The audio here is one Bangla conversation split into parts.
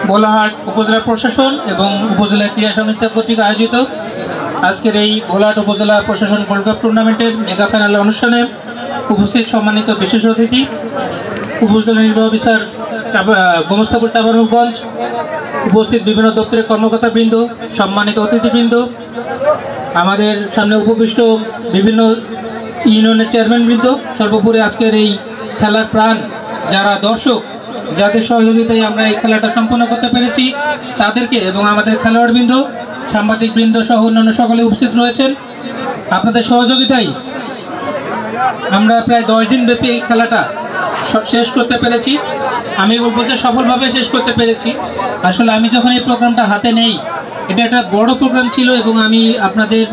ভোলাহাট উপজেলা প্রশাসন এবং উপজেলা ক্রীড়া সংস্থা কর্তৃক আয়োজিত আজকের এই ভোলাহাট উপজেলা প্রশাসন গোল্ড কাপ টুর্নামেন্টের মেগা ফাইনাল অনুষ্ঠানে উপস্থিত সম্মানিত বিশেষ অতিথি, উপজেলা নির্বাহী অফিসার গোমস্তাপুর চাঁপাইনবাবগঞ্জ, উপস্থিত বিভিন্ন দপ্তরের কর্মকর্তাবৃন্দ, সম্মানিত অতিথিবৃন্দ, আমাদের সামনে উপবিষ্ট বিভিন্ন ইউনিয়নের চেয়ারম্যানবৃন্দ, সর্বোপরি আজকের এই খেলার প্রাণ যারা দর্শক, যাদের সহযোগিতায় আমরা এই খেলাটা সম্পন্ন করতে পেরেছি তাদেরকে এবং আমাদের খেলোয়াড়বৃন্দ, সাংবাদিকবৃন্দ সহ অন্যান্য সকলে উপস্থিত রয়েছেন। আপনাদের সহযোগিতায় আমরা প্রায় 10 দিন ব্যাপী এই খেলাটা শেষ করতে পেরেছি। আমি বলবো যে সফলভাবে শেষ করতে পেরেছি। আসলে আমি যখন এই প্রোগ্রামটা হাতে নেই, এটা একটা বড় প্রোগ্রাম ছিল এবং আমি আপনাদের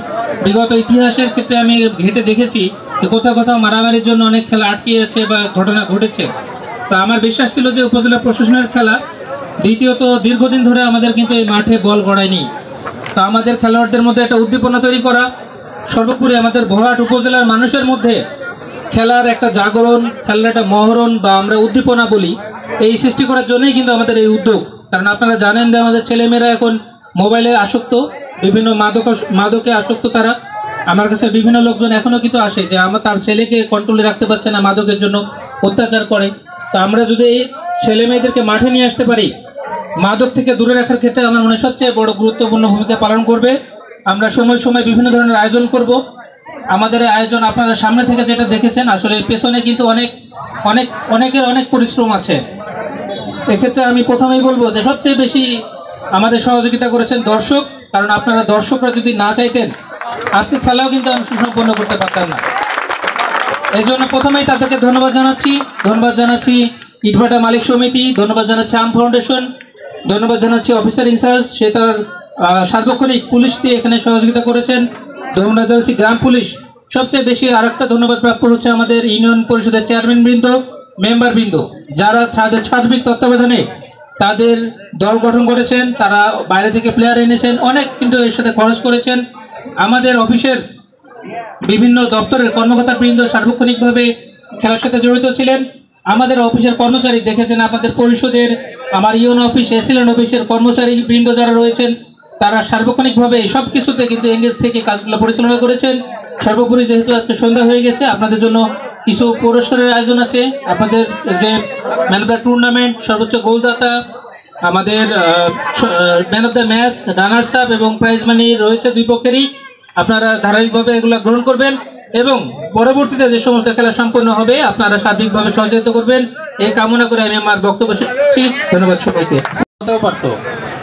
বিগত ইতিহাসের ক্ষেত্রে আমি ঘেঁটে দেখেছি যে কোথাও কোথাও মারামারির জন্য অনেক খেলা আটকে আছে বা ঘটনা ঘটেছে। তো আমার বিশ্বাস ছিল যে উপজেলা প্রশাসনের খেলা, দ্বিতীয়ত দীর্ঘদিন ধরে আমাদের কিন্তু এই মাঠে বল গড়ায়নি। তো আমাদের খেলোয়াড়দের মধ্যে একটা উদ্দীপনা তৈরি করা, সর্বোপরি আমাদের ভোলাহাট উপজেলার মানুষের মধ্যে খেলার একটা জাগরণ, খেলার একটা মহরণ বা আমরা উদ্দীপনা বলি, এই সৃষ্টি করার জন্যই কিন্তু আমাদের এই উদ্যোগ। কারণ আপনারা জানেন যে আমাদের ছেলেমেয়েরা এখন মোবাইলে আসক্ত, বিভিন্ন মাদকে আসক্ত। তারা আমার কাছে বিভিন্ন লোকজন এখনও কিন্তু আসে যে তার ছেলেকে কন্ট্রোলে রাখতে পারছে না, মাদকের জন্য অত্যাচার করে। তো আমরা যদি এই ছেলে মেয়েদেরকে মাঠে নিয়ে আসতে পারি, মাদক থেকে দূরে রাখার ক্ষেত্রে আমার মনে হয় সবচেয়ে বড় গুরুত্বপূর্ণ ভূমিকা পালন করবে। আমরা সময় সময় বিভিন্ন ধরনের আয়োজন করব। আমাদের আয়োজন আপনারা সামনে থেকে যেটা দেখেছেন, আসলে পেছনে কিন্তু অনেকের অনেক পরিশ্রম আছে। এক্ষেত্রে আমি প্রথমেই বলবো যে সবচেয়ে বেশি আমাদের সহযোগিতা করেছেন দর্শক। কারণ আপনারা দর্শকরা যদি না চাইতেন, আজকে খেলাও কিন্তু আমি সুসম্পন্ন করতে পারতাম না। এই জন্য প্রথমেই তাদেরকে ধন্যবাদ জানাচ্ছি ইটভাটা মালিক সমিতি, ধন্যবাদ জানাচ্ছি আম ফাউন্ডেশন, ধন্যবাদ জানাচ্ছি অফিসার ইনচার্জ, সে তার সার্বক্ষণিক পুলিশ দিয়ে এখানে সহযোগিতা করেছেন, ধন্যবাদ জানাচ্ছি গ্রাম পুলিশ। সবচেয়ে বেশি আরেকটা ধন্যবাদ প্রাপ্য হচ্ছে আমাদের ইউনিয়ন পরিষদের চেয়ারম্যানবৃন্দ, মেম্বারবৃন্দ, যারা তাদের সার্বিক তত্ত্বাবধানে তাদের দল গঠন করেছেন, তারা বাইরে থেকে প্লেয়ার এনেছেন, অনেক কিন্তু এর সাথে খরচ করেছেন। আমাদের অফিসের বিভিন্ন দপ্তরের কর্মকর্তাবৃন্দ সার্বক্ষণিকভাবে খেলার সাথে জড়িত ছিলেন। আমাদের অফিসের কর্মচারী দেখেছেন, আমাদের পরিষদের, আমার ইউনো অফিস, এসিলেন অফিসের কর্মচারী বৃন্দ যারা রয়েছেন, তারা সার্বক্ষণিকভাবে সব কিছুতে কিন্তু এঙ্গেজ থেকে কাজগুলো পরিচালনা করেছেন। সর্বোপরি যেহেতু আজকে সন্ধ্যা হয়ে গেছে, আপনাদের জন্য কিছু পুরস্কারের আয়োজন আছে। আপনাদের যে ম্যান অফ দ্য টুর্নামেন্ট, সর্বোচ্চ গোলদাতা, আমাদের man of the match, runners up এবং প্রাইজ মানি রয়েছে দুই পক্ষেরই। আপনারা ধারাবাহিকভাবে এগুলো গ্রহণ করবেন এবং পরবর্তীতে যে সমস্ত খেলা সম্পন্ন হবে আপনারা সার্বিকভাবে সহযোগিতা করবেন, এই কামনা করে আমি আমার বক্তব্য শেষ করছি। ধন্যবাদ সবাইকে।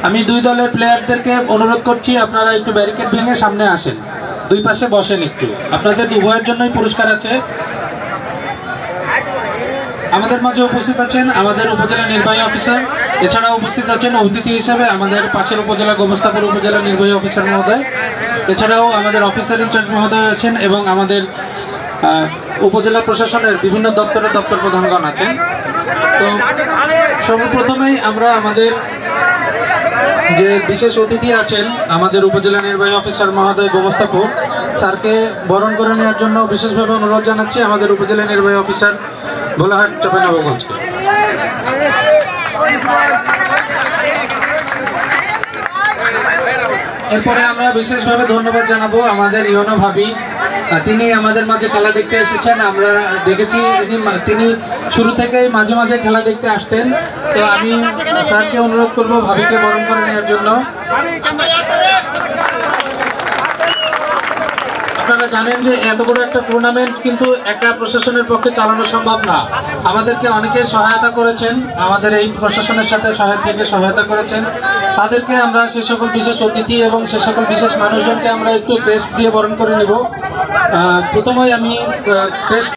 আমি দুই দলের প্লেয়ারদেরকে অনুরোধ করছি, আপনারা একটু ব্যারিকেড ভেঙে সামনে আসেন, দুই পাশে বসেন একটু। আপনাদের উভয়ের জন্যই পুরস্কার আছে। আমাদের মাঝে উপস্থিত আছেন আমাদের উপজেলা নির্বাহী অফিসার, এছাড়াও উপস্থিত আছেন অতিথি হিসেবে আমাদের পাশের উপজেলা গোমস্তাপুর উপজেলা নির্বাহী অফিসার মহোদয়, এছাড়াও আমাদের অফিসার ইনচার্জ মহোদয় আছেন এবং আমাদের উপজেলা প্রশাসনের বিভিন্ন দপ্তরের দপ্তর প্রধানগণ আছেন। তো সর্বপ্রথমেই আমরা আমাদের যে বিশেষ অতিথি আছেন আমাদের উপজেলা নির্বাহী অফিসার মহোদয় গোমস্তাপুর স্যারকে বরণ করে নেওয়ার জন্য বিশেষভাবে অনুরোধ জানাচ্ছি আমাদের উপজেলা নির্বাহী অফিসার ভোলাহাট চাঁপাইনবাবগঞ্জকে। এরপরে আমরা বিশেষভাবে ধন্যবাদ জানাবো আমাদের ইউনো ভাবি, তিনি আমাদের মাঝে খেলা দেখতে এসেছেন। আমরা দেখেছি তিনি শুরু থেকেই মাঝে মাঝে খেলা দেখতে আসতেন। তো আমি স্যারকে অনুরোধ করবো ভাবিকে বরণ করে নেওয়ার জন্য। আপনারা জানেন যে এত বড় একটা টুর্নামেন্ট কিন্তু একা প্রশাসনের পক্ষে চালানো সম্ভব না। আমাদেরকে অনেকে সহায়তা করেছেন, আমাদের এই প্রশাসনের সাথে সহায়তা করেছেন। তাদেরকে আমরা সে সকল বিশেষ অতিথি এবং সে সকল বিশেষ মানুষজনকে আমরা একটু ক্রেস্ট দিয়ে বরণ করে নেব। প্রথমেই আমি ক্রেস্ট